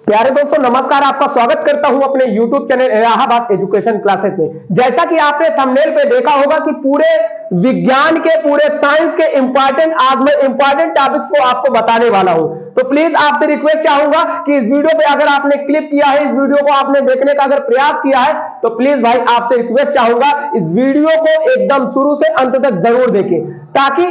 प्यारे दोस्तों नमस्कार, आपका स्वागत करता हूं अपने YouTube channel Allahabad education classes में। जैसा कि आपने थंबनेल पे देखा होगा कि पूरे विज्ञान के, पूरे साइंस के आज मैं इंपॉर्टेंट टॉपिक्स को आपको बताने वाला हूं। तो प्लीज आपसे रिक्वेस्ट चाहूंगा कि इस वीडियो पे अगर आपने क्लिक किया है, इस वीडियो को आपने देखने का अगर प्रयास किया है, तो प्लीज भाई आपसे रिक्वेस्ट चाहूंगा इस वीडियो को एकदम शुरू से अंत तक जरूर देखें, ताकि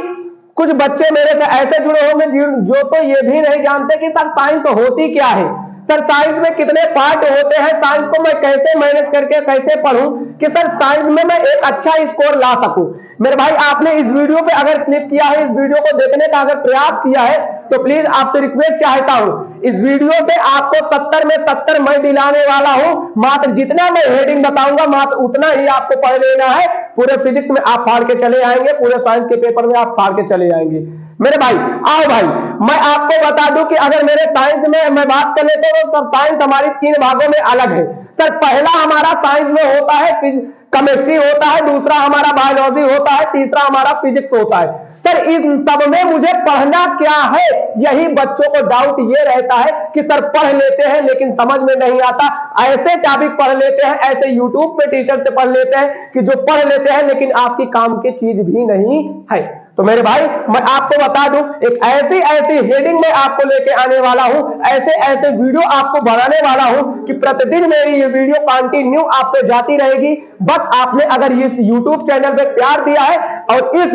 कुछ बच्चे मेरे से ऐसे जुड़े होंगे जो तो ये भी नहीं जानते कि सर साइंस होती क्या है, सर साइंस में कितने पार्ट होते हैं, साइंस को मैं कैसे मैनेज करके कैसे पढ़ूं कि सर साइंस में मैं एक अच्छा स्कोर ला सकूं। मेरे भाई आपने इस वीडियो पे अगर क्लिक किया है, इस वीडियो को देखने का अगर प्रयास किया है, तो प्लीज आपसे रिक्वेस्ट चाहता हूं इस वीडियो से आपको 70 में 70 मैं दिलाने वाला हूं। मात्र जितना मैं हेडिंग बताऊंगा मात्र उतना ही आपको पढ़ लेना है। पूरे फिजिक्स में आप फाड़ के चले आएंगे, पूरे साइंस के पेपर में आप फाड़ के चले आएंगे। मेरे भाई आओ भाई, मैं आपको बता दूं कि अगर मेरे साइंस में मैं बात कर लेते हैं तो साइंस हमारी 3 भागों में अलग है। सर पहला हमारा साइंस में होता है केमिस्ट्री होता है, दूसरा हमारा बायोलॉजी होता है, तीसरा हमारा फिजिक्स होता है। सर इन सब में मुझे पढ़ना क्या है, यही बच्चों को डाउट ये रहता है कि सर पढ़ लेते हैं लेकिन समझ में नहीं आता। ऐसे टॉपिक पढ़ लेते हैं, ऐसे यूट्यूब पे टीचर से पढ़ लेते हैं कि जो पढ़ लेते हैं लेकिन आपकी काम की चीज भी नहीं है। तो मेरे भाई मैं आपको बता दूं एक ऐसी हेडिंग में आपको लेके आने वाला हूं, ऐसे वीडियो आपको बनाने वाला हूं कि प्रतिदिन मेरी ये वीडियो कंटिन्यू आप पे जाती रहेगी। बस आपने अगर इस YouTube चैनल पे प्यार दिया है और इस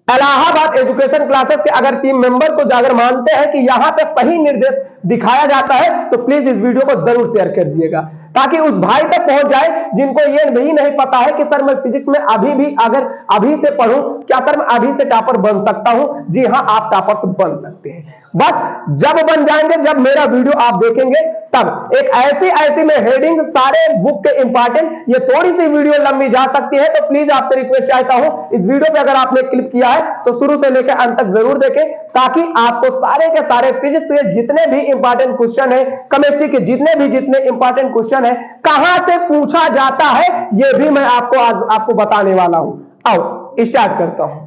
इलाहाबाद एजुकेशन क्लासेस के अगर टीम मेंबर को जाकर मानते हैं कि यहाँ पे सही निर्देश दिखाया जाता है, तो प्लीज इस वीडियो को जरूर शेयर कर दीजिएगा, ताकि उस भाई तक पहुंच जाए जिनको ये भी नहीं पता है कि सर मैं फिजिक्स में अभी से पढ़ूं, क्या सर मैं अभी से टॉपर बन सकता हूं। जी हां, आप टॉपर बन सकते हैं, बस जब बन जाएंगे, जब मेरा वीडियो आप देखेंगे तब। एक ऐसी में हेडिंग सारे बुक के इंपॉर्टेंट, ये थोड़ी सी वीडियो लंबी जा सकती है, तो प्लीज आपसे रिक्वेस्ट चाहता हूं इस वीडियो पे अगर आपने क्लिक किया है तो शुरू से लेकर अंत तक जरूर देखें, ताकि आपको सारे के सारे फिजिक्स के जितने भी इंपॉर्टेंट क्वेश्चन है, केमिस्ट्री के जितने इंपॉर्टेंट क्वेश्चन है, कहां से पूछा जाता है, ये भी मैं आज आपको बताने वाला हूं। आओ स्टार्ट करता हूं।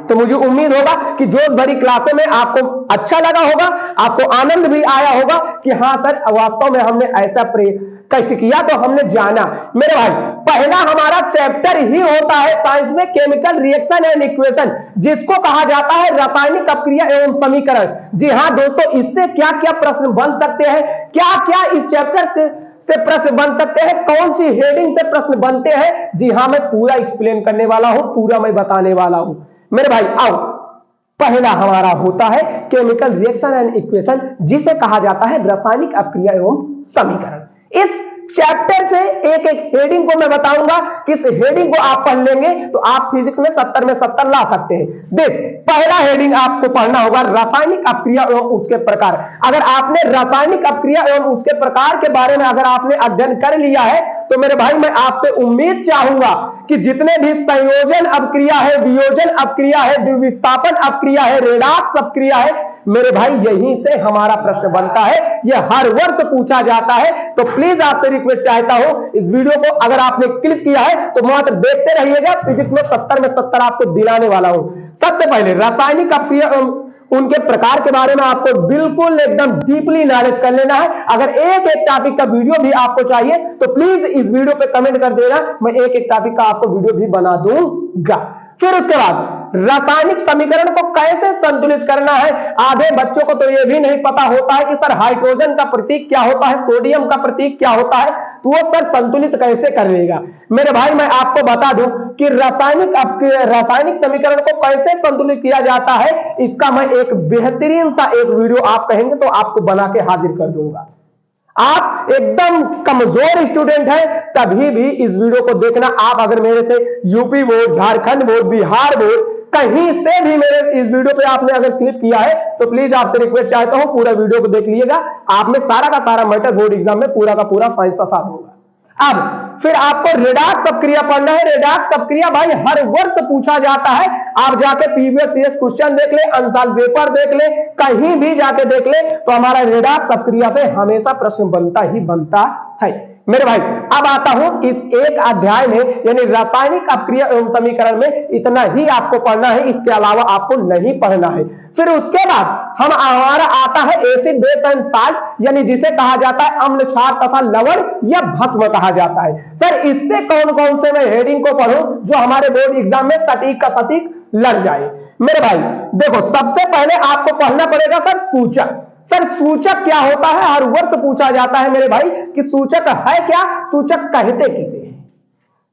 तो मुझे उम्मीद होगा कि जोश भरी क्लासे में आपको अच्छा लगा होगा, आपको आनंद भी आया होगा कि हाँ सर वास्तव में हमने ऐसा कष्ट किया तो हमने जाना। मेरे भाई पहला हमारा चैप्टर ही होता है साइंस में केमिकल रिएक्शन एंड इक्वेशन, जिसको कहा जाता है रासायनिक अपक्रिया एवं समीकरण। जी हाँ दोस्तों, इससे क्या क्या प्रश्न बन सकते हैं, क्या क्या इस चैप्टर से प्रश्न बन सकते हैं, कौन सी हेडिंग से प्रश्न बनते हैं, जी हाँ मैं पूरा एक्सप्लेन करने वाला हूं, पूरा मैं बताने वाला हूं। मेरे भाई आओ, पहला हमारा होता है केमिकल रिएक्शन एंड इक्वेशन, जिसे कहा जाता है रासायनिक अपक्रिया एवं समीकरण। इस चैप्टर से एक हेडिंग को मैं बताऊंगा, किस हेडिंग को आप पढ़ लेंगे तो आप फिजिक्स में 70 में 70 ला सकते हैं। देख पहला हेडिंग आपको पढ़ना होगा रासायनिक अपक्रिया एवं उसके प्रकार। अगर आपने रासायनिक अपक्रिया एवं उसके प्रकार के बारे में अगर आपने अध्ययन कर लिया है, तो मेरे भाई मैं आपसे उम्मीद चाहूंगा कि जितने भी संयोजन अपक्रिया है, वियोजन अपक्रिया है, द्विविस्थापन अपक्रिया है, रेडॉक्स अपक्रिया है, मेरे भाई यहीं से हमारा प्रश्न बनता है, यह हर वर्ष पूछा जाता है। तो प्लीज आपसे रिक्वेस्ट चाहता हूं इस वीडियो को अगर आपने क्लिक किया है तो मात्र देखते रहिएगा, फिजिक्स में 70 में 70 आपको दिलाने वाला हूं। सबसे पहले रासायनिक अपक्रिया उनके प्रकार के बारे में आपको बिल्कुल एकदम डीपली नॉलेज कर लेना है। अगर एक टॉपिक का वीडियो भी आपको चाहिए तो प्लीज इस वीडियो पे कमेंट कर देना, मैं एक टॉपिक का आपको वीडियो भी बना दूंगा। फिर उसके बाद रासायनिक समीकरण को कैसे संतुलित करना है। आधे बच्चों को तो यह भी नहीं पता होता है कि सर हाइड्रोजन का प्रतीक क्या होता है, सोडियम का प्रतीक क्या होता है, तो वो सर संतुलित कैसे कर लेगा। मेरे भाई मैं आपको बता दूं कि रासायनिक समीकरण को कैसे संतुलित किया जाता है, इसका मैं एक बेहतरीन सा एक वीडियो आप कहेंगे तो आपको बना के हाजिर कर दूंगा। आप एकदम कमजोर स्टूडेंट हैं तभी भी इस वीडियो को देखना। आप अगर मेरे से UP board, Jharkhand board, Bihar board, कहीं से भी मेरे इस वीडियो पे आपने अगर क्लिक किया है तो प्लीज आपसे रिक्वेस्ट चाहता हूं पूरा वीडियो को देख लीजिएगा। आप में सारा का सारा मैटर बोर्ड एग्जाम में पूरा का पूरा साइंस का साथ होगा। अब फिर आपको रेडॉक्स अपक्रिया पढ़ना है। रेडॉक्स अपक्रिया भाई हर वर्ष पूछा जाता है, आप जाके प्रीवियस क्वेश्चन देख ले, अनसाल पेपर देख ले, कहीं भी जाके देख ले, तो हमारा रेडॉक्स अपक्रिया से हमेशा प्रश्न बनता ही बनता है। मेरे भाई अब आता हूं इस एक अध्याय में यानी रासायनिक अपक्रिया एवं समीकरण में इतना ही आपको पढ़ना है, इसके अलावा आपको नहीं पढ़ना है। फिर उसके बाद हमारा आता है एसिड बेस एंड साल्ट, यानी जिसे कहा जाता है अम्ल क्षार तथा लवण या भस्म कहा जाता है। सर इससे कौन कौन से मैं हेडिंग को पढ़ूं जो हमारे बोर्ड एग्जाम में सटीक का सटीक लग जाए। मेरे भाई देखो सबसे पहले आपको पढ़ना पड़ेगा सर सूचक। सर सूचक क्या होता है, हर वर्ष पूछा जाता है मेरे भाई कि सूचक है क्या, सूचक कहते किसे हैं।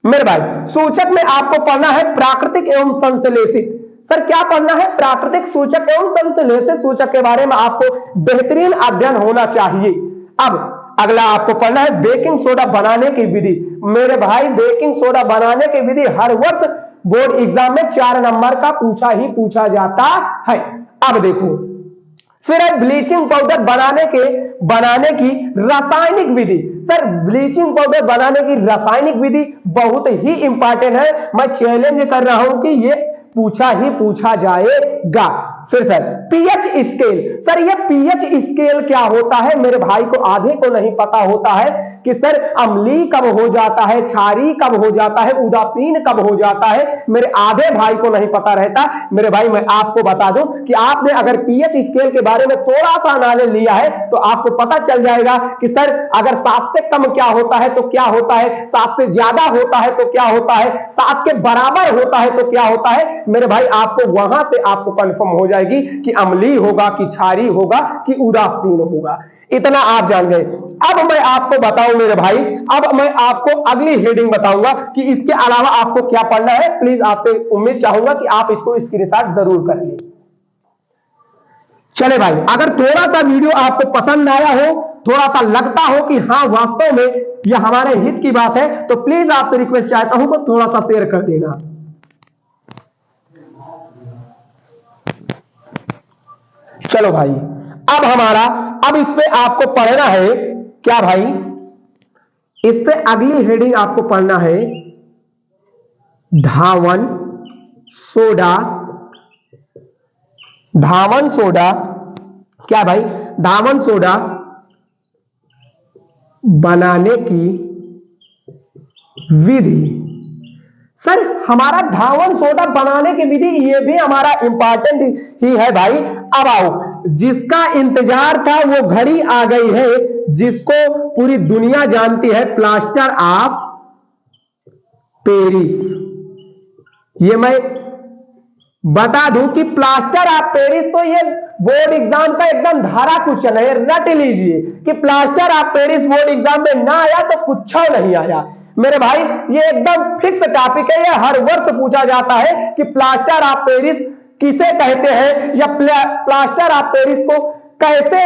मेरे भाई सूचक में आपको पढ़ना है प्राकृतिक एवं संश्लेषित। सर क्या पढ़ना है, प्राकृतिक सूचक एवं संश्लेषित सूचक के बारे में आपको बेहतरीन अध्ययन होना चाहिए। अब अगला आपको पढ़ना है बेकिंग सोडा बनाने की विधि। मेरे भाई बेकिंग सोडा बनाने की विधि हर वर्ष बोर्ड एग्जाम में 4 नंबर का पूछा ही पूछा जाता है। अब देखो फिर है ब्लीचिंग पाउडर बनाने की रासायनिक विधि। सर ब्लीचिंग पाउडर बनाने की रासायनिक विधि बहुत ही इंपॉर्टेंट है, मैं चैलेंज कर रहा हूं कि ये पूछा ही पूछा जाएगा। फिर सर पीएच स्केल। सर ये पीएच स्केल क्या होता है, मेरे भाई को आधे को नहीं पता होता है कि सर अम्लीय कब हो जाता है, क्षारीय कब हो जाता है, उदासीन कब हो जाता है, मेरे आधे भाई को नहीं पता रहता। मेरे भाई मैं आपको बता दूं कि आपने अगर पीएच स्केल के बारे में थोड़ा सा नॉलेज लिया है तो आपको पता चल जाएगा कि सर अगर 7 से कम क्या होता है तो क्या होता है, 7 से ज्यादा होता है तो क्या होता है, 7 के बराबर होता है तो क्या होता है। मेरे भाई आपको वहां से आपको कंफर्म हो जाएगी कि अम्लीय होगा कि क्षारीय होगा कि उदासीन होगा, इतना आप जान गए। अब मैं आपको बताऊं मेरे भाई, अब मैं आपको अगली हेडिंग बताऊंगा कि इसके अलावा आपको क्या पढ़ना है। प्लीज आपसे उम्मीद चाहूंगा कि आप इसको स्क्रीनशॉट जरूर कर लीजिए। चले भाई अगर थोड़ा सा वीडियो आपको पसंद आया हो, थोड़ा सा लगता हो कि हाँ वास्तव में यह हमारे हित की बात है, तो प्लीज आपसे रिक्वेस्ट चाहता हूं कि थोड़ा सा शेयर कर देना। चलो भाई अब इस पे आपको पढ़ना है क्या भाई, इस पे अगली हेडिंग आपको पढ़ना है धावन सोडा। धावन सोडा क्या भाई, धावन सोडा बनाने की विधि। सर हमारा धावन सोडा बनाने की विधि ये भी हमारा इंपॉर्टेंट ही है भाई। अब आओ जिसका इंतजार था वो घड़ी आ गई है, जिसको पूरी दुनिया जानती है, प्लास्टर ऑफ पेरिस। ये मैं बता दूं कि प्लास्टर ऑफ पेरिस तो ये बोर्ड एग्जाम का एकदम धारा क्वेश्चन है, रट लीजिए कि plaster of Paris board exam में ना आया तो कुछ नहीं आया। मेरे भाई ये एकदम फिक्स टॉपिक है, ये हर वर्ष पूछा जाता है कि प्लास्टर ऑफ पेरिस किसे कहते हैं या प्लास्टर ऑफ पेरिस को कैसे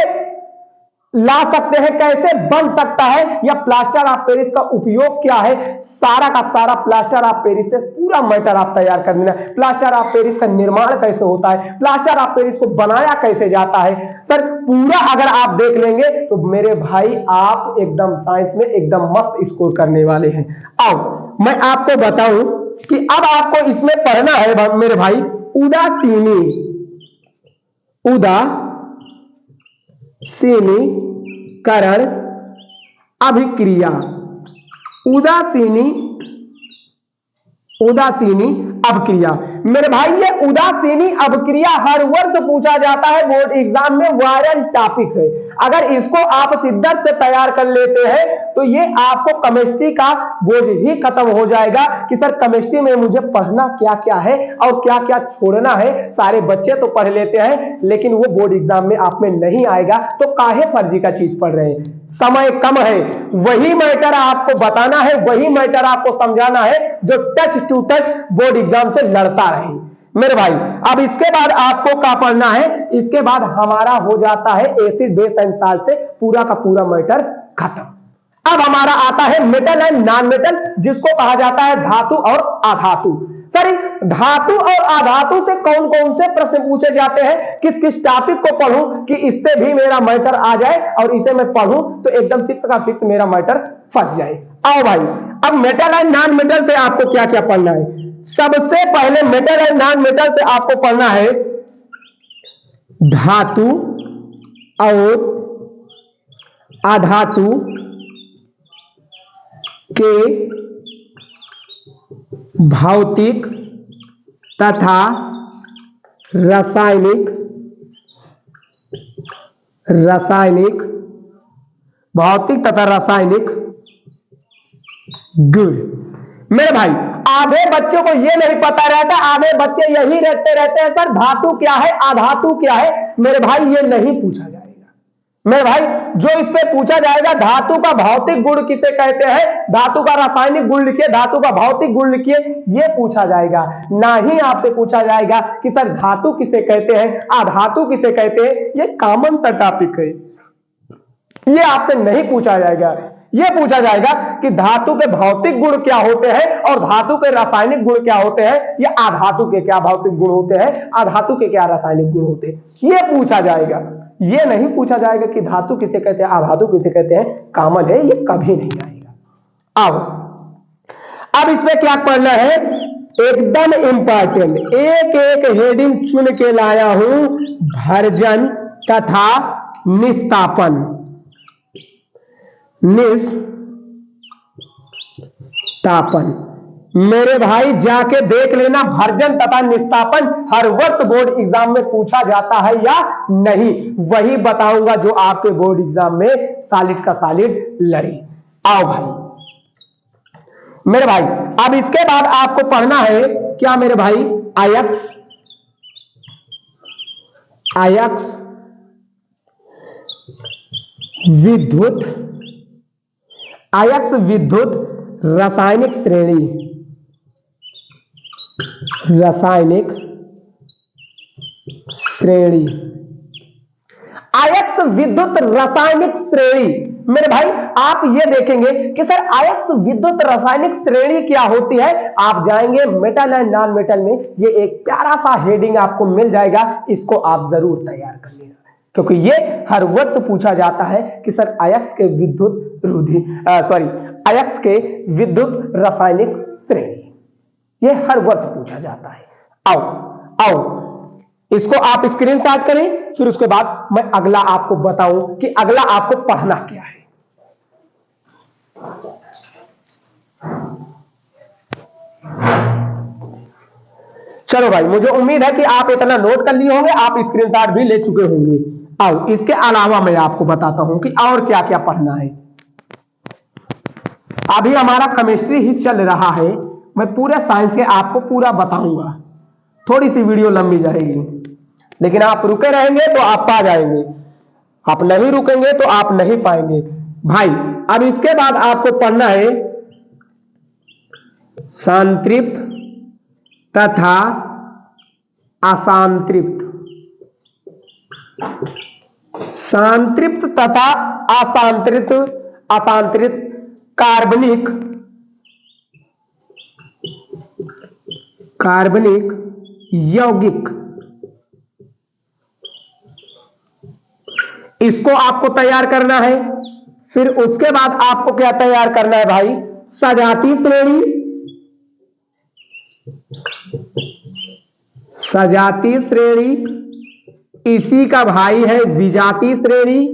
ला सकते हैं, कैसे बन सकता है, या प्लास्टर ऑफ पेरिस का उपयोग क्या है। सारा का सारा प्लास्टर ऑफ पेरिस से पूरा मैटर आप तैयार कर लेना। प्लास्टर ऑफ पेरिस का निर्माण कैसे होता है, प्लास्टर ऑफ पेरिस को बनाया कैसे जाता है, सर पूरा अगर आप देख लेंगे तो मेरे भाई आप एकदम साइंस में एकदम मस्त स्कोर करने वाले हैं। आओ मैं आपको बताऊं कि अब आपको इसमें पढ़ना है मेरे भाई उदासीनीकरण अभिक्रिया। उदासीनी अभिक्रिया। मेरे भाई ये उदासीनी अभिक्रिया हर वर्ष पूछा जाता है बोर्ड एग्जाम में, वायरल टॉपिक है। अगर इसको आप शिद्दत से तैयार कर लेते हैं तो ये आपको केमिस्ट्री का बोझ ही खत्म हो जाएगा कि सर केमिस्ट्री में मुझे पढ़ना क्या क्या है और क्या क्या छोड़ना है। सारे बच्चे तो पढ़ लेते हैं लेकिन वो बोर्ड एग्जाम में आप में नहीं आएगा, तो काहे फर्जी का चीज पढ़ रहे हैं। समय कम है, वही मैटर आपको बताना है, वही मैटर आपको समझाना है जो touch to touch board exam से लड़ता रहे। मेरे भाई अब इसके बाद आपको क्या पढ़ना है, इसके बाद हमारा हो जाता है एसिड बेस एंड साल्ट से पूरा का पूरा मैटर खत्म। अब हमारा आता है मेटल एंड नॉन मेटल, जिसको कहा जाता है धातु और अधातु। सर धातु और अधातु से कौन कौन से प्रश्न पूछे जाते हैं, किस किस टॉपिक को पढ़ूं कि इससे भी मेरा मैटर आ जाए और इसे मैं पढ़ूं तो एकदम फिक्स का फिक्स मेरा मैटर फंस जाए। आओ भाई अब मेटल एंड नॉन मेटल से आपको क्या क्या पढ़ना है। सबसे पहले मेटल एंड नॉन मेटल से आपको पढ़ना है धातु और अधातु के भौतिक तथा रासायनिक भौतिक तथा रासायनिक गुण। मेरे भाई आधे बच्चों को ये नहीं पता रहता, आधे बच्चे यही रहते हैं सर धातु क्या है, अधातु क्या है। मेरे भाई ये नहीं पूछा जाएगा। मेरे भाई जो इस पे पूछा जाएगा धातु का भौतिक गुण किसे कहते हैं, धातु का रासायनिक गुण लिखिए, धातु का भौतिक गुण लिखिए, ये पूछा जाएगा। ना ही आपसे पूछा जाएगा कि सर धातु किसे कहते हैं, अधातु किसे कहते हैं। ये कॉमन सा टॉपिक है, ये आपसे नहीं पूछा जाएगा। ये पूछा जाएगा कि धातु के भौतिक गुण क्या होते हैं और धातु के रासायनिक गुण क्या होते हैं, या अधातु के क्या भौतिक गुण होते हैं, अधातु के क्या रासायनिक गुण होते हैं, ये पूछा जाएगा। ये नहीं पूछा जाएगा कि धातु किसे कहते हैं, अधातु किसे कहते हैं। कॉमन है, ये कभी नहीं आएगा। अब इसमें क्या पढ़ना है, एकदम इंपॉर्टेंट, एक एक हेडिंग चुन के लाया हूं। भर्जन तथा निस्तापन, मेरे भाई जाके देख लेना, भर्जन तथा निस्तापन हर वर्ष बोर्ड एग्जाम में पूछा जाता है या नहीं, वही बताऊंगा जो आपके बोर्ड एग्जाम में सॉलिड का सॉलिड लड़े। आओ भाई मेरे भाई, अब इसके बाद आपको पढ़ना है क्या मेरे भाई, अयस्क विद्युत रासायनिक श्रेणी, अयस्क विद्युत रासायनिक श्रेणी। मेरे भाई आप ये देखेंगे कि सर अयस्क विद्युत रासायनिक श्रेणी क्या होती है, आप जाएंगे मेटल एंड नॉन मेटल में, ये एक प्यारा सा हेडिंग आपको मिल जाएगा, इसको आप जरूर तैयार कर लेना, क्योंकि ये हर वर्ष पूछा जाता है कि सर अयस्क के अयस्क के विद्युत रासायनिक श्रेणी, ये हर वर्ष पूछा जाता है। आओ इसको आप स्क्रीनशॉट करें, फिर उसके बाद मैं अगला आपको बताऊं कि अगला आपको पढ़ना क्या है। चलो भाई, मुझे उम्मीद है कि आप इतना नोट कर लिए होंगे, आप स्क्रीनशॉट भी ले चुके होंगे। आओ इसके अलावा मैं आपको बताता हूं कि और क्या क्या पढ़ना है। अभी हमारा केमिस्ट्री ही चल रहा है, मैं पूरे साइंस के आपको पूरा बताऊंगा, थोड़ी सी वीडियो लंबी जाएगी, लेकिन आप रुके रहेंगे तो आप पा जाएंगे, आप नहीं रुकेंगे तो आप नहीं पाएंगे भाई। अब इसके बाद आपको पढ़ना है संतृप्त तथा असंतृप्त, संतृप्त तथा असंतृप्त कार्बनिक यौगिक, इसको आपको तैयार करना है। फिर उसके बाद आपको क्या तैयार करना है भाई, सजाती श्रेणी, इसी का भाई है विजातीय श्रेणी,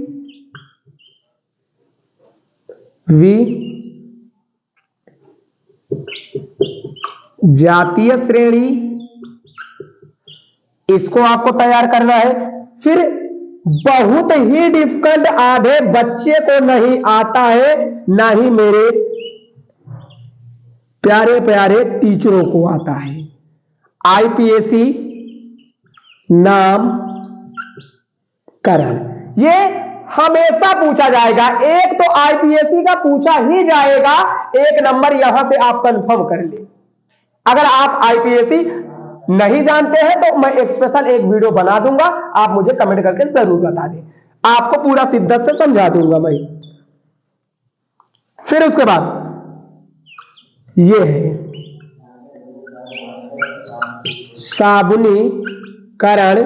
जातीय श्रेणी, इसको आपको तैयार करना है। फिर बहुत ही डिफिकल्ट, आधे बच्चे को नहीं आता है, ना ही मेरे प्यारे प्यारे टीचरों को आता है, आईपीएसी नामकरण, ये हमेशा पूछा जाएगा। एक तो आईपीएसी का पूछा ही जाएगा, एक नंबर यहां से आप कंफर्म कर ले। अगर आप आईपीएसी नहीं जानते हैं तो मैं एक स्पेशल एक वीडियो बना दूंगा, आप मुझे कमेंट करके जरूर बता दें, आपको पूरा शिद्दत से समझा दूंगा मैं। फिर उसके बाद ये है साबुनीकरण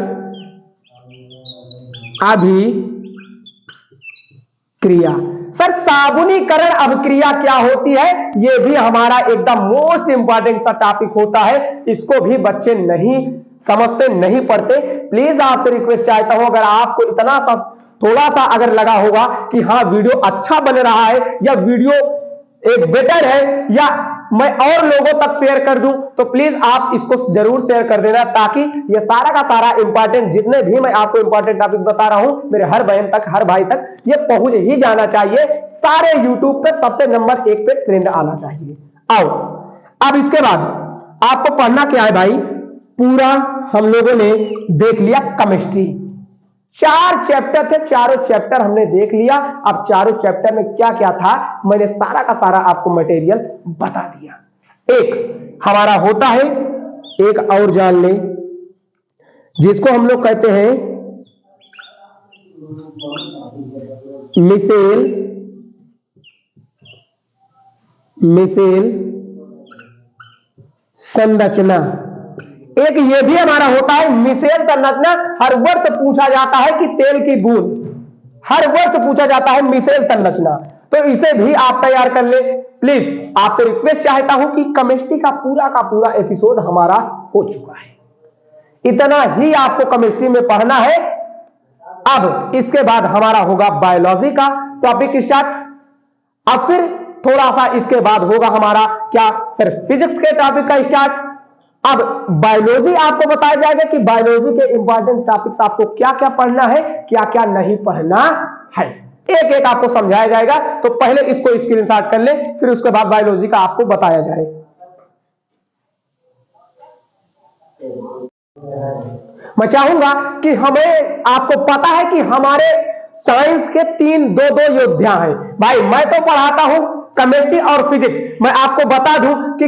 अभिक्रिया। सर साबुनीकरण अभिक्रिया क्या होती है, यह भी हमारा एकदम मोस्ट इंपॉर्टेंट सा टॉपिक होता है, इसको भी बच्चे नहीं समझते, नहीं पढ़ते। प्लीज आपसे रिक्वेस्ट चाहता हूं, अगर आपको इतना सा थोड़ा सा अगर लगा होगा कि हाँ वीडियो अच्छा बन रहा है या वीडियो एक बेटर है, या मैं और लोगों तक शेयर कर दूं, तो प्लीज आप इसको जरूर शेयर कर देना, ताकि ये सारा का सारा इंपॉर्टेंट जितने भी मैं आपको इंपॉर्टेंट टॉपिक बता रहा हूं, मेरे हर बहन तक, हर भाई तक ये पहुंच ही जाना चाहिए। सारे यूट्यूब पे सबसे नंबर 1 पे ट्रेंड आना चाहिए। आओ, अब इसके बाद आपको पढ़ना क्या है भाई, पूरा हम लोगों ने देख लिया केमिस्ट्री, 4 चैप्टर थे, चारों चैप्टर हमने देख लिया। अब चारों चैप्टर में क्या क्या था मैंने सारा का सारा आपको मटेरियल बता दिया। एक हमारा होता है, एक और जान ले, जिसको हम लोग कहते हैं मिसेल संरचना। एक ये भी हमारा होता है मिसेल संरचना, हर वर्ष पूछा जाता है कि तेल की बूंद, हर वर्ष पूछा जाता है मिसेल संरचना, तो इसे भी आप तैयार कर ले। प्लीज आपसे रिक्वेस्ट चाहता हूं कि केमिस्ट्री का पूरा एपिसोड हमारा हो चुका है, इतना ही आपको केमिस्ट्री में पढ़ना है। अब इसके बाद हमारा होगा बायोलॉजी का टॉपिक स्टार्ट। अब फिर थोड़ा सा इसके बाद होगा हमारा क्या सर, फिजिक्स के टॉपिक का स्टार्ट। अब बायोलॉजी आपको बताया जाएगा कि बायोलॉजी के इंपॉर्टेंट टॉपिक्स आपको क्या क्या पढ़ना है, क्या क्या नहीं पढ़ना है, एक एक आपको समझाया जाएगा। तो पहले इसको स्क्रीनशॉट कर ले, फिर उसके बाद बायोलॉजी का आपको बताया जाए। मैं चाहूंगा कि हमें, आपको पता है कि हमारे साइंस के 3 योद्धा हैं भाई। मैं तो पढ़ाता हूं केमिस्ट्री और फिजिक्स, मैं आपको बता दूं कि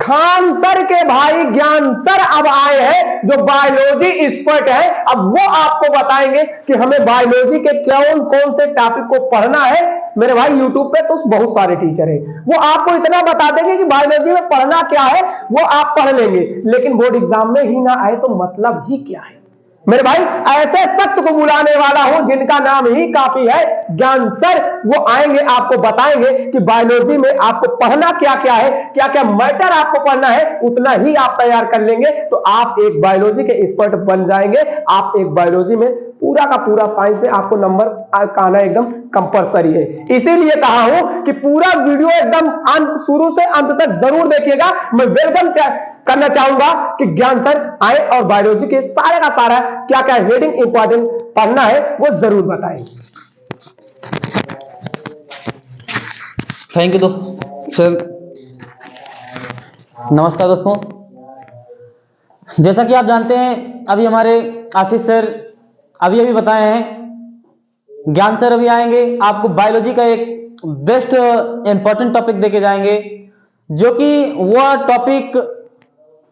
खान सर के भाई ज्ञान सर अब आए हैं, जो बायोलॉजी एक्सपर्ट है। अब वो आपको बताएंगे कि हमें बायोलॉजी के कौन कौन से टॉपिक को पढ़ना है। मेरे भाई यूट्यूब पे तो बहुत सारे टीचर हैं, वो आपको इतना बता देंगे कि बायोलॉजी में पढ़ना क्या है, वो आप पढ़ लेंगे, लेकिन बोर्ड एग्जाम में ही ना आए तो मतलब ही क्या है। मेरे भाई ऐसे शख्स को बुलाने वाला हूं जिनका नाम ही काफी है, ज्ञान सर। वो आएंगे, आपको बताएंगे कि बायोलॉजी में आपको पढ़ना क्या क्या है, क्या क्या मैटर आपको पढ़ना है, उतना ही आप तैयार कर लेंगे तो आप एक बायोलॉजी के एक्सपर्ट बन जाएंगे। आप एक बायोलॉजी में पूरा का पूरा साइंस में आपको नंबर आना एकदम कंपलसरी है। इसीलिए कहा हूं कि पूरा वीडियो एकदम अंत, शुरू से अंत तक जरूर देखिएगा। मैं वेलकम करना चाहूंगा कि ज्ञान सर आए और बायोलॉजी के सारे का सारा क्या क्या हेडिंग इंपॉर्टेंट पढ़ना है वो जरूर बताएं। थैंक यू दोस्तों। नमस्कार दोस्तों, जैसा कि आप जानते हैं अभी हमारे आशीष सर अभी बताए हैं, ज्ञान सर अभी आएंगे, आपको बायोलॉजी का एक बेस्ट इंपॉर्टेंट टॉपिक देके जाएंगे, जो कि वह टॉपिक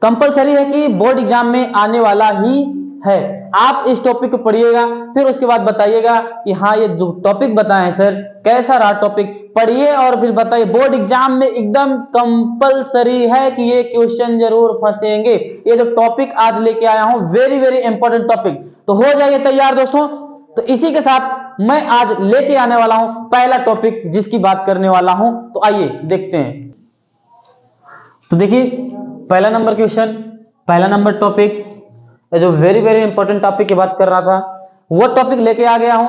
कंपलसरी है कि बोर्ड एग्जाम में आने वाला ही है। आप इस टॉपिक को पढ़िएगा, फिर उसके बाद बताइएगा कि हाँ ये जो टॉपिक बताए हैं सर कैसा रहा टॉपिक, पढ़िए और फिर बताइए। बोर्ड एग्जाम में एकदम कंपलसरी है कि ये क्वेश्चन जरूर फंसेंगे। ये जो टॉपिक आज लेके आया हूं वेरी इंपॉर्टेंट टॉपिक, तो हो जाइए तैयार दोस्तों। तो इसी के साथ मैं आज लेके आने वाला हूं पहला टॉपिक जिसकी बात करने वाला हूं, तो आइए देखते हैं। तो देखिए पहला नंबर क्वेश्चन, पहला नंबर टॉपिक, जो वेरी इंपॉर्टेंट टॉपिक की बात कर रहा था वो टॉपिक लेके आ गया हूं।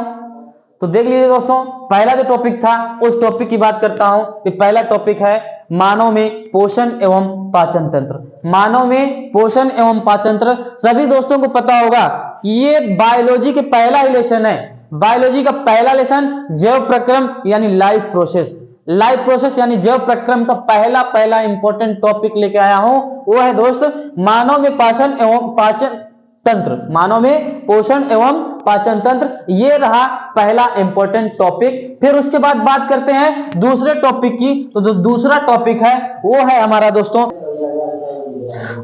तो देख लीजिए दोस्तों, पहला जो टॉपिक था उस टॉपिक की बात करता हूं। कि पहला टॉपिक है मानव में पोषण एवं पाचन तंत्र। मानव में पोषण एवं पाचन तंत्र, सभी दोस्तों को पता होगा कि ये बायोलॉजी के पहला लेसन है। बायोलॉजी का पहला लेसन जैव प्रक्रम यानी लाइफ प्रोसेस यानी जैव प्रक्रम का पहला इंपॉर्टेंट टॉपिक लेके आया हूं। वो है दोस्त मानव में पोषण एवं पाचन तंत्र। मानव में पोषण एवं पाचन तंत्र, ये रहा पहला इंपॉर्टेंट टॉपिक। फिर उसके बाद बात करते हैं दूसरे टॉपिक की। तो जो दूसरा टॉपिक है वो है हमारा दोस्तों,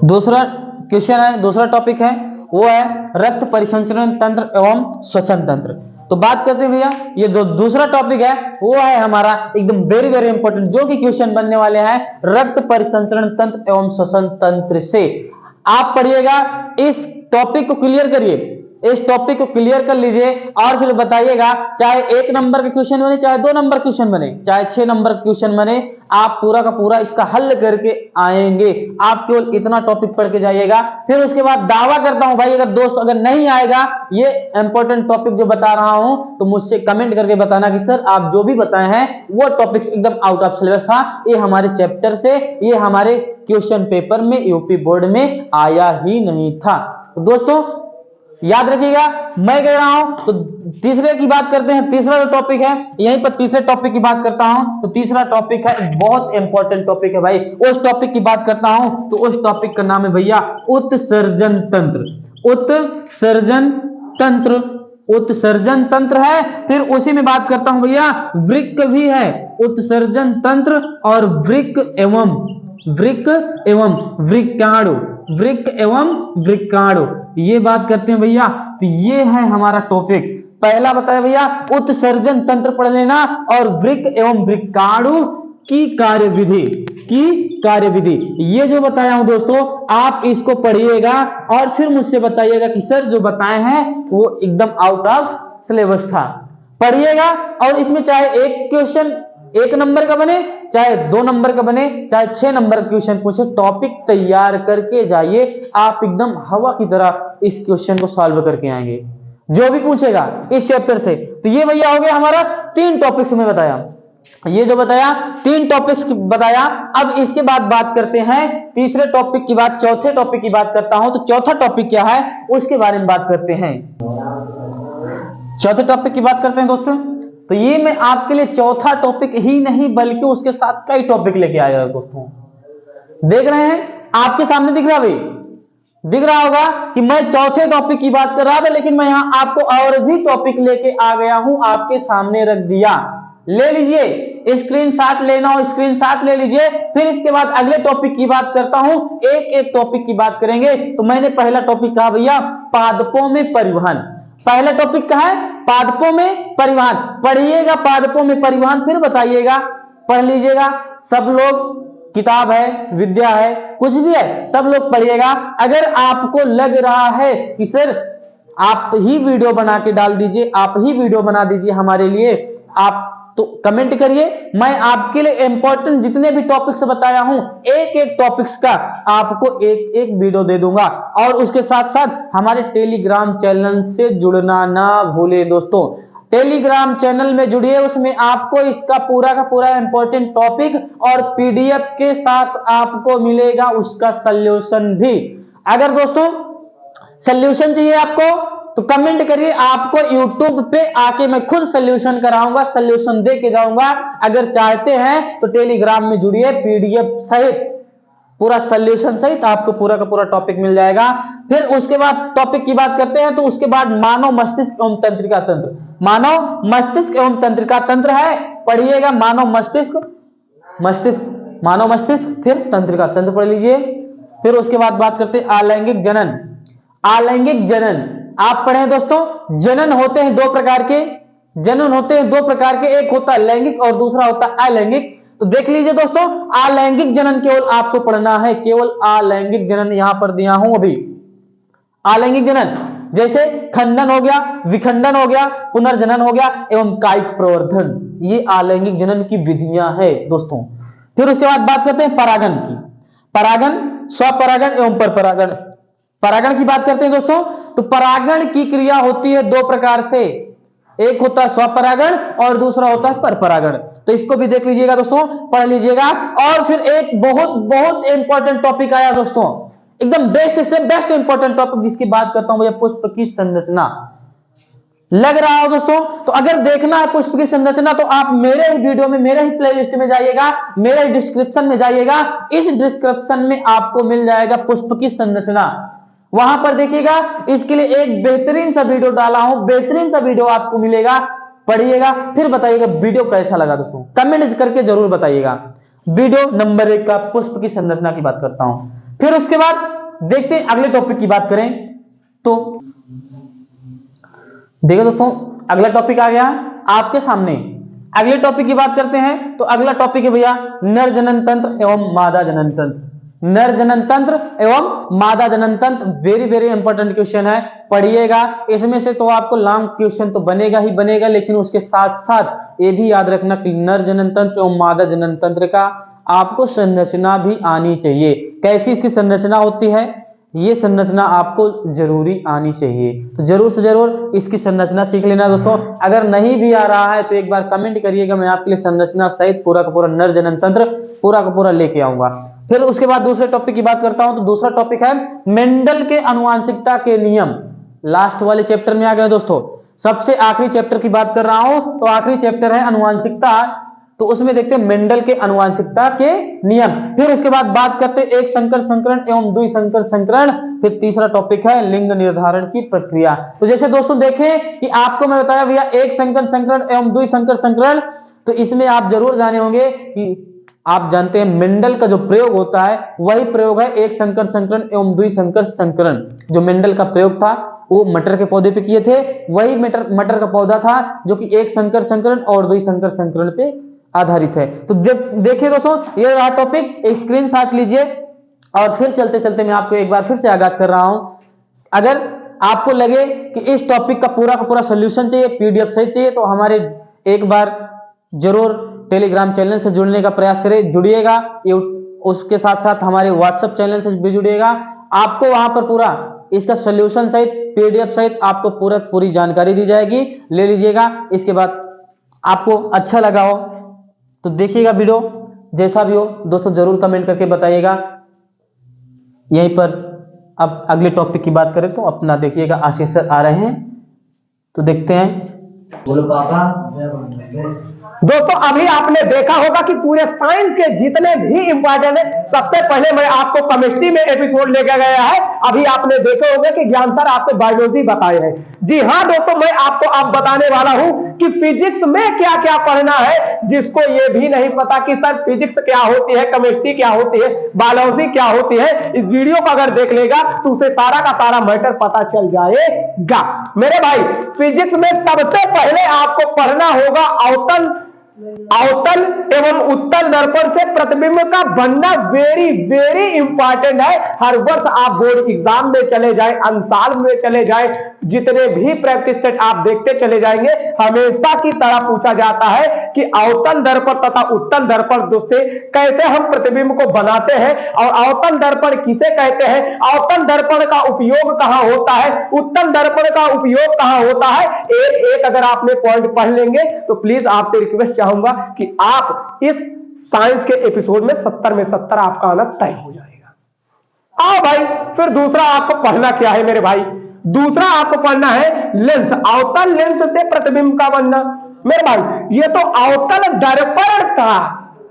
दूसरा क्वेश्चन है, दूसरा टॉपिक है वो है रक्त परिसंचरण तंत्र एवं श्वसन तंत्र। तो बात करते हैं भैया, ये जो दूसरा टॉपिक है वो है हमारा एकदम वेरी इंपॉर्टेंट, जो कि क्वेश्चन बनने वाले हैं रक्त परिसंचरण तंत्र एवं श्वसन तंत्र से। आप पढ़िएगा, इस टॉपिक को क्लियर करिए। इस टॉपिक को क्लियर कर लीजिए और फिर बताइएगा, चाहे 1 नंबर का क्वेश्चन बने, चाहे 2 नंबर क्वेश्चन बने, चाहे 6 नंबर क्वेश्चन बने, आप पूरा का पूरा इसका हल करके आएंगे। आप केवल इतना टॉपिक पढ़ के जाइएगा। फिर उसके बाद दावा करता हूं भाई, अगर दोस्त अगर नहीं आएगा ये इंपॉर्टेंट टॉपिक जो बता रहा हूं, तो मुझसे कमेंट करके बताना कि सर आप जो भी बताए हैं वो टॉपिक्स एकदम आउट ऑफ सिलेबस था, ये हमारे चैप्टर से, ये हमारे क्वेश्चन पेपर में यूपी बोर्ड में आया ही नहीं था। तो दोस्तों याद रखिएगा, मैं कह रहा हूं। तो तीसरे की बात करते हैं। तीसरा जो टॉपिक है, यहीं पर तीसरे टॉपिक की बात करता हूं। तो तीसरा टॉपिक है, बहुत इंपॉर्टेंट टॉपिक है भाई, उस टॉपिक की बात करता हूं। तो उस टॉपिक का नाम है भैया उत्सर्जन तंत्र। उत्सर्जन तंत्र, उत्सर्जन तंत्र है। फिर उसी में बात करता हूं भैया वृक्क भी है, उत्सर्जन तंत्र और वृक्क एवं वृक्काणु, वृक्क एवं वृक्काणु, ये बात करते हैं भैया। तो ये है हमारा टॉपिक। पहला बताया भैया उत्सर्जन तंत्र पढ़ लेना और वृक्क एवं वृक्काणु की कार्यविधि, ये जो बताया हूं दोस्तों, आप इसको पढ़िएगा और फिर मुझसे बताइएगा कि सर जो बताए हैं वो एकदम आउट ऑफ सिलेबस था। पढ़िएगा और इसमें चाहे एक क्वेश्चन 1 नंबर का बने, चाहे 2 नंबर का बने, चाहे 6 नंबर का क्वेश्चन पूछे, टॉपिक तैयार करके जाइए। आप एकदम हवा की तरह इस क्वेश्चन को सॉल्व करके आएंगे जो भी पूछेगा इस चैप्टर से। तो ये भैया हो गया हमारा 3 टॉपिक्स में बताया, ये जो बताया 3 टॉपिक्स बताया। अब इसके बाद बात करते हैं तीसरे टॉपिक की बात, चौथे टॉपिक की बात करता हूं। तो चौथा टॉपिक क्या है उसके बारे में बात करते हैं। चौथे टॉपिक की बात करते हैं दोस्तों। तो ये मैं आपके लिए चौथा टॉपिक ही नहीं बल्कि उसके साथ कई टॉपिक लेके आया हूं दोस्तों। देख रहे हैं आपके सामने दिख रहा भाई, दिख रहा होगा कि मैं चौथे टॉपिक की बात कर रहा था, लेकिन मैं यहां आपको और भी टॉपिक लेके आ गया हूं, आपके सामने रख दिया। ले लीजिए, स्क्रीनशॉट लेना हो स्क्रीनशॉट ले लीजिए। फिर इसके बाद अगले टॉपिक की बात करता हूं, एक एक टॉपिक की बात करेंगे। तो मैंने पहला टॉपिक कहा भैया पादपों में परिवहन। पहला टॉपिक क्या है? पादपों में परिवहन। पढ़िएगा पादपों में परिवहन, फिर बताइएगा, पढ़ लीजिएगा। सब लोग, किताब है, विद्या है, कुछ भी है, सब लोग पढ़िएगा। अगर आपको लग रहा है कि सर आप ही वीडियो बना के डाल दीजिए, आप ही वीडियो बना दीजिए हमारे लिए, आप तो कमेंट करिए। मैं आपके लिए इंपॉर्टेंट जितने भी टॉपिक्स बताया हूं, एक एक टॉपिक्स का आपको एक एक वीडियो दे दूंगा। और उसके साथ साथ हमारे टेलीग्राम चैनल से जुड़ना ना भूले दोस्तों। टेलीग्राम चैनल में जुड़िए, उसमें आपको इसका पूरा का पूरा इंपॉर्टेंट टॉपिक और पीडीएफ के साथ आपको मिलेगा उसका सॉल्यूशन भी। अगर दोस्तों सॉल्यूशन चाहिए आपको तो कमेंट करिए, आपको YouTube पे आके मैं खुद सॉल्यूशन कराऊंगा, सॉल्यूशन दे के जाऊंगा। अगर चाहते हैं तो टेलीग्राम में जुड़िए, पीडीएफ सहित पूरा सॉल्यूशन सहित आपको पूरा का पूरा टॉपिक मिल जाएगा। फिर उसके बाद टॉपिक की बात करते हैं। तो उसके बाद मानव मस्तिष्क एवं तंत्रिका तंत्र, मानव मस्तिष्क एवं तंत्रिका तंत्र है, पढ़िएगा। मानव मस्तिष्क, मानव मस्तिष्क, फिर तंत्रिका तंत्र पढ़ लीजिए। फिर उसके बाद बात करते हैं अलैंगिक जनन। अलैंगिक जनन आप पढ़े दोस्तों। जनन होते हैं 2 प्रकार के, जनन होते हैं 2 प्रकार के, एक होता है लैंगिक और दूसरा होता है अलैंगिक। तो देख लीजिए दोस्तों, अलैंगिक जनन केवल आपको पढ़ना है, केवल अलैंगिक जनन यहां पर दिया हूं अभी। अलैंगिक जनन जैसे खंडन हो गया, विखंडन हो गया, पुनर्जनन हो गया एवं कायिक प्रवर्धन, ये अलैंगिक जनन की विधियां है दोस्तों। फिर उसके बाद बात करते हैं परागन की। परागन, स्वपरागन एवं परपरागन। परागन की बात करते हैं दोस्तों। तो परागण की क्रिया होती है 2 प्रकार से, एक होता है स्वपरागण और दूसरा होता है परपरागण। तो इसको भी देख लीजिएगा दोस्तों, पढ़ लीजिएगा। और फिर एक बहुत बहुत इंपॉर्टेंट टॉपिक आया दोस्तों, एकदम बेस्ट से बेस्ट इंपॉर्टेंट टॉपिक जिसकी बात करता हूं भैया, पुष्प की संरचना। लग रहा हो दोस्तों, तो अगर देखना है पुष्प की संरचना तो आप मेरे ही वीडियो में, मेरे ही प्लेलिस्ट में जाइएगा, मेरे ही डिस्क्रिप्शन में जाइएगा। इस डिस्क्रिप्शन में आपको मिल जाएगा पुष्प की संरचना, वहां पर देखिएगा। इसके लिए एक बेहतरीन सा वीडियो डाला हूं, बेहतरीन सा वीडियो आपको मिलेगा, पढ़िएगा। फिर बताइएगा वीडियो कैसा लगा दोस्तों, कमेंट करके जरूर बताइएगा। वीडियो नंबर 1 का पुष्प की संरचना की बात करता हूं। फिर उसके बाद देखते हैं अगले टॉपिक की बात करें। तो देखो दोस्तों, अगला टॉपिक आ गया आपके सामने। अगले टॉपिक की बात करते हैं। तो अगला टॉपिक है भैया नर जनन तंत्र एवं मादा जनन तंत्र। नर जनन तंत्र एवं मादा जनन तंत्र, वेरी वेरी इंपॉर्टेंट क्वेश्चन है, पढ़िएगा। इसमें से तो आपको लॉन्ग क्वेश्चन तो बनेगा ही बनेगा, लेकिन उसके साथ साथ ये भी याद रखना कि नर जनन तंत्र एवं मादा जनन तंत्र का आपको संरचना भी आनी चाहिए। कैसी इसकी संरचना होती है, ये संरचना आपको जरूरी आनी चाहिए। तो जरूर से जरूर इसकी संरचना सीख लेना दोस्तों। अगर नहीं भी आ रहा है तो एक बार कमेंट करिएगा, मैं आपके लिए संरचना सहित पूरा का पूरा नर जनन तंत्र पूरा का पूरा लेके आऊंगा। फिर उसके बाद दूसरे टॉपिक की बात करता हूं, तो दूसरा टॉपिक है मेंडल के आनुवंशिकता के नियम। लास्ट वाले चैप्टर में आ गए दोस्तों, सबसे आखिरी चैप्टर की बात कर रहा हूं, तो आखिरी चैप्टर है आनुवंशिकता। तो उसमें देखते हैं मेंडल के आनुवंशिकता के नियम। फिर उसके बाद बात करते हैं एक संकर संकरण एवं द्विसंकर संकरण। फिर तीसरा टॉपिक है लिंग निर्धारण की प्रक्रिया। तो जैसे दोस्तों देखें कि आपको मैं बताया भैया एक संकर संकरण एवं द्विसंकर संकरण, तो इसमें आप जरूर जाने होंगे कि आप जानते हैं मेंडल का जो प्रयोग होता है वही प्रयोग है एक संकर संकरण एवं द्विसंकर संकरण। जो मेंडल का प्रयोग था वो मटर के पौधे पे किए थे, वही मटर का पौधा था जो कि एक संकर संकरण और द्विसंकर संकरण पे आधारित है। तो देखिए दोस्तों, ये रहा टॉपिक, एक स्क्रीनशॉट लीजिए और फिर चलते चलते मैं आपको एक बार फिर से आगाज कर रहा हूं। अगर आपको लगे कि इस टॉपिक का पूरा सोल्यूशन चाहिए, पीडीएफ सहित चाहिए, तो हमारे एक बार जरूर टेलीग्राम चैनल से जुड़ने का प्रयास करें, जुड़िएगा। उसके साथ साथ हमारे व्हाट्सएप चैनल से भी जुड़िएगा। आपको वहां पर पूरा इसका सोल्यूशन सहित पीडीएफ सहित आपको पूरी जानकारी दी जाएगी, ले लीजिएगा। इसके बाद आपको अच्छा लगा हो तो देखिएगा वीडियो, जैसा भी हो दोस्तों जरूर कमेंट करके बताइएगा। यहीं पर अब अगले टॉपिक की बात करें तो अपना देखिएगा आशीष सर आ रहे हैं, तो देखते हैं। बोलो पापा। दोस्तों अभी आपने देखा होगा कि पूरे साइंस के जितने भी इंपॉर्टेंट है, सबसे पहले मैं आपको केमिस्ट्री में एपिसोड लेकर गया है। अभी आपने देखे होंगे कि ज्ञान सर आपको बायोलॉजी बताए हैं। जी हाँ दोस्तों, मैं आपको अब बताने वाला हूं कि फिजिक्स में क्या क्या पढ़ना है। जिसको ये भी नहीं पता कि सर फिजिक्स क्या होती है, केमिस्ट्री क्या होती है, बायोलॉजी क्या होती है, इस वीडियो को अगर देख लेगा तो उसे सारा का सारा मैटर पता चल जाएगा। मेरे भाई फिजिक्स में सबसे पहले आपको पढ़ना होगा अवतल एवं उत्तल दर्पण से प्रतिबिंब का बनना। वेरी वेरी इंपॉर्टेंट है। हर वर्ष आप बोर्ड एग्जाम में चले जाएं, अंसाल में चले जाएं, जितने भी प्रैक्टिस सेट आप देखते चले जाएंगे, हमेशा की तरह पूछा जाता है कि अवतल दर्पण तथा उत्तल दर्पण से कैसे हम प्रतिबिंब को बनाते हैं और अवतल दर्पण किसे कहते हैं, अवतल दर्पण का उपयोग कहां होता है, उत्तल दर्पण का उपयोग कहां होता है। एक एक अगर आपने पॉइंट पढ़ लेंगे तो प्लीज आपसे रिक्वेस्ट चाहूंगा कि आप इस साइंस के एपिसोड में 70 में 70 आपका आना तय हो जाएगा। आओ भाई, फिर दूसरा आपको पढ़ना क्या है मेरे भाई, दूसरा आपको पढ़ना है लेंस। अवतल लेंस से प्रतिबिंब का बनना। मेरे भाई ये तो अवतल दर्पण था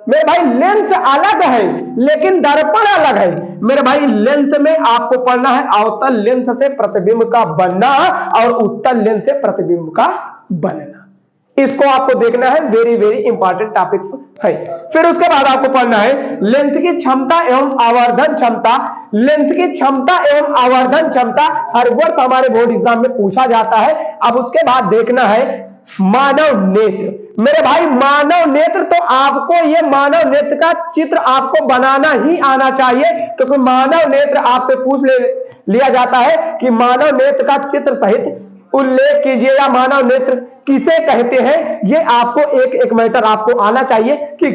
मेरे भाई, लेंस अलग है लेकिन दर्पण अलग है। मेरे भाई लेंस में आपको पढ़ना है अवतल लेंस से प्रतिबिंब का बनना और उत्तल लेंस से प्रतिबिंब का बनना। इसको आपको देखना है, वेरी वेरी इंपॉर्टेंट टॉपिक्स है। फिर उसके बाद आपको पढ़ना है लेंस की क्षमता एवं आवर्धन क्षमता। लेंस की क्षमता एवं आवर्धन क्षमता हर वर्ष हमारे बोर्ड एग्जाम में पूछा जाता है। अब उसके बाद देखना है मानव नेत्र। मेरे भाई मानव नेत्र, तो आपको ये मानव नेत्र का चित्र आपको बनाना ही आना चाहिए, क्योंकि मानव नेत्र आपसे पूछ लिया जाता है कि मानव नेत्र का चित्र सहित उल्लेख कीजिए या मानव नेत्र किसे कहते हैं। ये आपको एक एक मैटर आपको आना चाहिए कि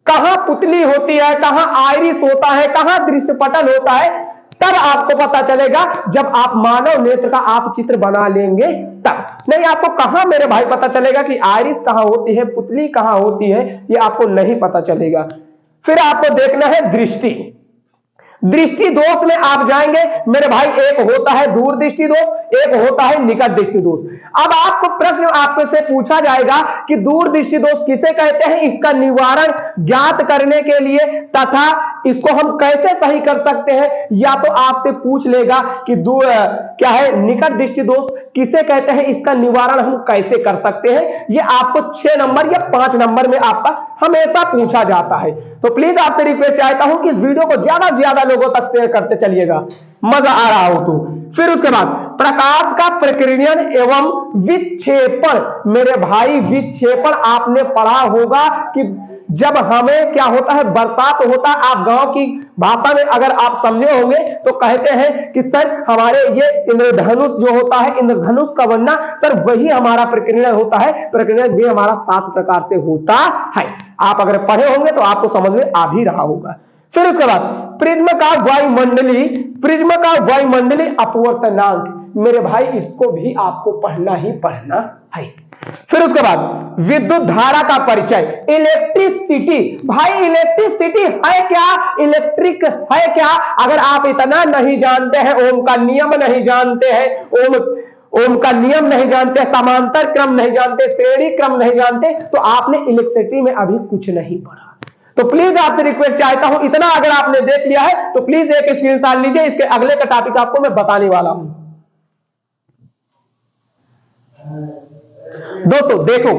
कहां पुतली होती है, कहां आइरिस होता है, कहां दृश्य पटल होता है। तब आपको पता चलेगा जब आप मानव नेत्र का आप चित्र बना लेंगे तब। नहीं आपको कहां मेरे भाई पता चलेगा कि आइरिस कहां होती है, पुतली कहां होती है, ये आपको नहीं पता चलेगा। फिर आपको देखना है दृष्टि। दृष्टि दोष में आप जाएंगे मेरे भाई, एक होता है दूर दृष्टि दोष, एक होता है निकट दृष्टि दोष। अब आपको प्रश्न आपसे से पूछा जाएगा कि दूर दृष्टि दोष किसे कहते हैं, इसका निवारण ज्ञात करने के लिए तथा इसको हम कैसे सही कर सकते हैं, या तो आपसे पूछ लेगा कि क्या है निकट दृष्टि दोष किसे कहते हैं, इसका निवारण हम कैसे कर सकते हैं। ये आपको 6 नंबर या 5 नंबर में आपका हमेशा पूछा जाता है। तो प्लीज आपसे रिक्वेस्ट चाहता हूं कि इस वीडियो को ज्यादा से ज्यादा लोगों तक शेयर करते चलिएगा, मजा आ रहा हो तो। फिर उसके बाद प्रकाश का प्रकीर्णन एवं विक्षेपण। मेरे भाई विक्षेपण आपने पढ़ा होगा कि जब हमें क्या होता है, बरसात होता है, आप गांव की भाषा में अगर आप समझे होंगे तो कहते हैं कि सर हमारे ये इंद्रधनुष जो होता है, इंद्रधनुष का बनना सर वही हमारा प्रकीर्णन होता है। प्रकीर्णन भी हमारा 7 प्रकार से होता है। आप अगर पढ़े होंगे तो आपको समझ में आ भी रहा होगा। फिर उसके बाद प्रिज्म का वायुमंडली, प्रिज्म का वायुमंडली अपवर्तनांक, मेरे भाई इसको भी आपको पढ़ना ही पढ़ना है। फिर उसके बाद विद्युत धारा का परिचय, इलेक्ट्रिसिटी, भाई इलेक्ट्रिसिटी है क्या, इलेक्ट्रिक है क्या, अगर आप इतना नहीं जानते हैं, ओम का नियम नहीं जानते हैं, ओम का नियम नहीं जानते, समांतर क्रम नहीं जानते, श्रेणी क्रम नहीं जानते, तो आपने इलेक्ट्रिसिटी में अभी कुछ नहीं पढ़ा। तो प्लीज आपसे रिक्वेस्ट चाहता हूं, इतना अगर आपने देख लिया है तो प्लीज एक स्क्रीनशॉट लीजिए, इसके अगले का टॉपिक आपको मैं बताने वाला हूं। दोस्तों देखो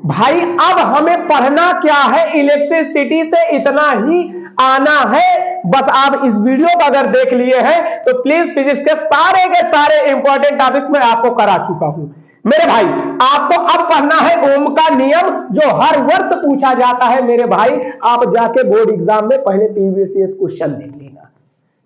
भाई, अब हमें पढ़ना क्या है, इलेक्ट्रिसिटी से इतना ही आना है। बस आप इस वीडियो को अगर देख लिए हैं तो प्लीज फिजिक्स के सारे इंपॉर्टेंट टॉपिक्स में आपको करा चुका हूं। मेरे भाई आपको अब पढ़ना है ओम का नियम, जो हर वर्ष पूछा जाता है। मेरे भाई आप जाके बोर्ड एग्जाम में पहले पीवीसीएस क्वेश्चन देख लेना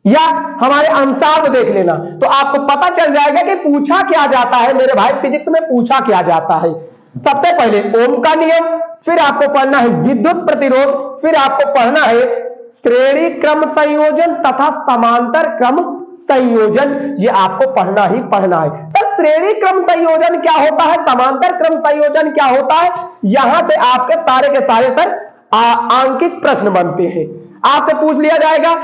या हमारे अंशांक देख लेना, तो आपको पता चल जाएगा कि पूछा क्या जाता है। मेरे भाई फिजिक्स में पूछा क्या जाता है, सबसे पहले ओम का नियम, फिर आपको पढ़ना है विद्युत प्रतिरोध, फिर आपको पढ़ना है श्रेणी क्रम संयोजन तथा समांतर क्रम संयोजन, ये आपको पढ़ना ही पढ़ना है। सर श्रेणी क्रम संयोजन क्या होता है, समांतर क्रम संयोजन क्या होता है, यहां से आपके सारे के सारे सर आंकिक प्रश्न बनते हैं। आपसे पूछ लिया जाएगा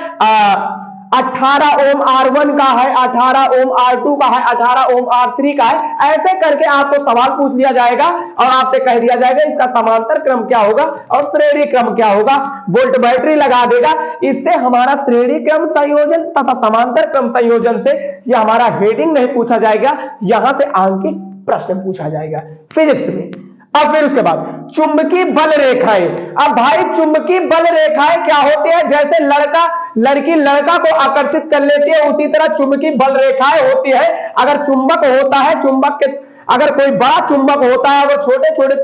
18 ओम R1 का है, 18 ओम R2 का है, 18 ओम R3 का है, ऐसे करके आपको सवाल पूछ लिया जाएगा और आपसे कह दिया जाएगा इसका समांतर क्रम क्या होगा और श्रेणी क्रम क्या होगा, वोल्ट बैटरी लगा देगा। इससे हमारा श्रेणी क्रम संयोजन तथा समांतर क्रम संयोजन से यह हमारा हेडिंग नहीं पूछा जाएगा, यहां से आंकिक प्रश्न पूछा जाएगा फिजिक्स में। अब फिर उसके बाद चुंबकीय बल रेखाएं। अब भाई चुंबकीय बल रेखाएं क्या होती है, जैसे लड़की लड़का को आकर्षित कर लेती है, उसी तरह चुंबकीय बल रेखाएं होती है। अगर चुंबक होता है, चुंबक के अगर कोई बड़ा चुंबक होता है, वो छोटे छोटे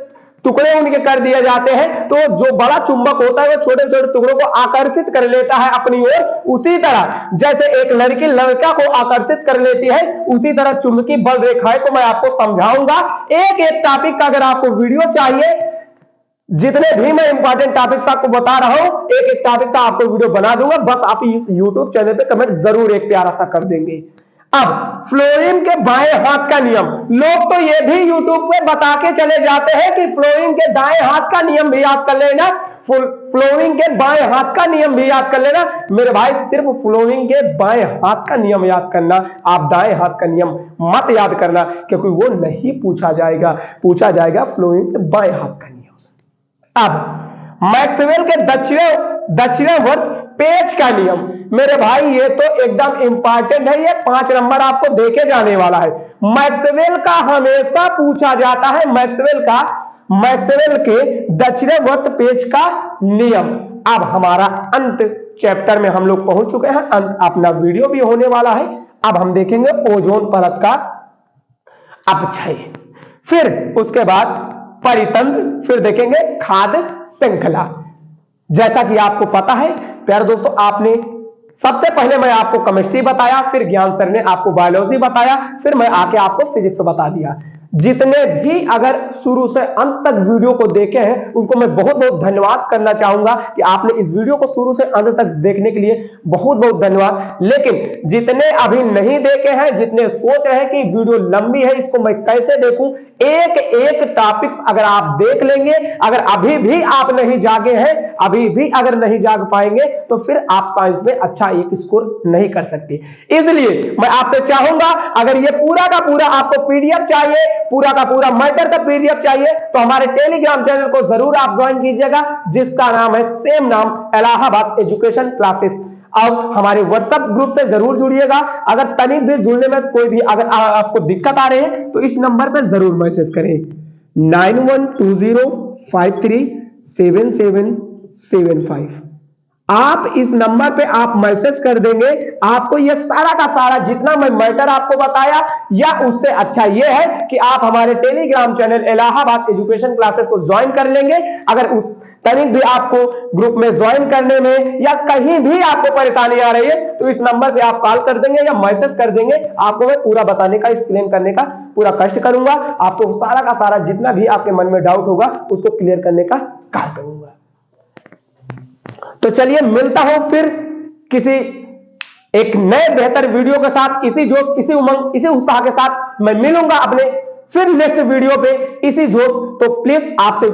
टुकड़े उनके कर दिए जाते हैं, तो जो बड़ा चुंबक होता है वो छोटे छोटे टुकड़ों को आकर्षित कर लेता है अपनी ओर। उसी तरह जैसे एक लड़की लड़का को आकर्षित कर लेती है, उसी तरह चुंबकीय बल रेखाएं को मैं आपको समझाऊंगा। एक एक टॉपिक का अगर आपको वीडियो चाहिए, जितने भी मैं इंपॉर्टेंट टॉपिक्स आपको बता रहा हूं, एक एक टॉपिक का आपको वीडियो बना दूंगा। बस आप इस यूट्यूब चैनल पे कमेंट जरूर एक प्यारा सा कर देंगे। अब फ्लोरीन के बाएं हाथ का नियम, लोग तो ये भी यूट्यूब पे बता के चले जाते हैं कि फ्लोरीन के दाएं हाथ का नियम भी याद कर लेना, फ्लोरीन के बाएं हाथ का नियम भी याद कर लेना। मेरे भाई सिर्फ फ्लोरीन के बाएं हाथ का नियम याद करना, आप दाएं हाथ का नियम मत याद करना, क्योंकि वो नहीं पूछा जाएगा। पूछा जाएगा फ्लोरीन के बाएं हाथ का नियम। अब मैक्सवेल के दक्षिणावर्त पेच का नियम, मेरे भाई ये तो एकदम इंपॉर्टेंट है, ये 5 नंबर आपको देके जाने वाला है। मैक्सवेल का हमेशा पूछा जाता है, मैक्सवेल के दक्षिणावर्त पेच का नियम। अब हमारा अंत चैप्टर में हम लोग पहुंच चुके हैं, अंत अपना वीडियो भी होने वाला है। अब हम देखेंगे ओजोन परत का अपक्षय, फिर उसके बाद परितंत्र, फिर देखेंगे खाद्य श्रृंखला। जैसा कि आपको पता है प्यारे दोस्तों, आपने सबसे पहले मैं आपको केमिस्ट्री बताया, फिर ज्ञान सर ने आपको बायोलॉजी बताया, फिर मैं आके आपको फिजिक्स बता दिया। जितने भी अगर शुरू से अंत तक वीडियो को देखे हैं उनको मैं बहुत बहुत धन्यवाद करना चाहूंगा कि आपने इस वीडियो को शुरू से अंत तक देखने के लिए बहुत बहुत धन्यवाद। लेकिन जितने अभी नहीं देखे हैं, जितने सोच रहे हैं कि वीडियो लंबी है, इसको मैं कैसे देखूं, एक एक टॉपिक्स अगर आप देख लेंगे, अगर अभी भी आप नहीं जागे हैं, अभी भी अगर नहीं जाग पाएंगे, तो फिर आप साइंस में अच्छा एक स्कोर नहीं कर सकते। इसलिए मैं आपसे चाहूंगा, अगर ये पूरा का पूरा आपको पीडीएफ चाहिए, पूरा का पूरा मैटर का पीडीएफ चाहिए, तो हमारे टेलीग्राम चैनल को जरूर आप ज्वाइन कीजिएगा, जिसका नाम है सेम नाम, इलाहाबाद एजुकेशन क्लासेस। अब हमारे व्हाट्सएप ग्रुप से जरूर जुड़िएगा। अगर तनिक भी जुड़ने में कोई भी अगर आपको दिक्कत आ रही है तो इस नंबर पर जरूर मैसेज करें 9120537775। आप इस नंबर पे आप मैसेज कर देंगे, आपको ये सारा का सारा जितना मैं मैटर आपको बताया या उससे अच्छा ये है कि आप हमारे Telegram channel Allahabad education classes को ज्वाइन कर लेंगे। अगर उस तनिक भी आपको ग्रुप में ज्वाइन करने में या कहीं भी आपको परेशानी आ रही है तो इस नंबर पे आप कॉल कर देंगे या मैसेज कर देंगे, आपको मैं पूरा बताने का, एक्सप्लेन करने का पूरा कष्ट करूंगा। आपको सारा का सारा जितना भी आपके मन में डाउट होगा उसको क्लियर करने का कार्य करूंगा। तो चलिए मिलता हूं फिर किसी एक नए बेहतर वीडियो के साथ, इसी जोश, इसी उमंग, इसी उत्साह के साथ मैं मिलूंगा अपने फिर नेक्स्ट वीडियो पे इसी जोश। तो प्लीज आपसे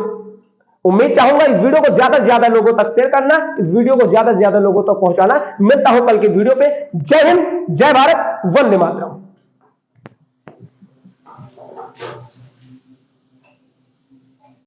उम्मीद चाहूंगा इस वीडियो को ज्यादा से ज्यादा लोगों तक शेयर करना, इस वीडियो को ज्यादा से ज्यादा लोगों तक पहुंचाना। मिलता हूं कल की वीडियो पे। जय हिंद, जय भारत, वंदे मातरम।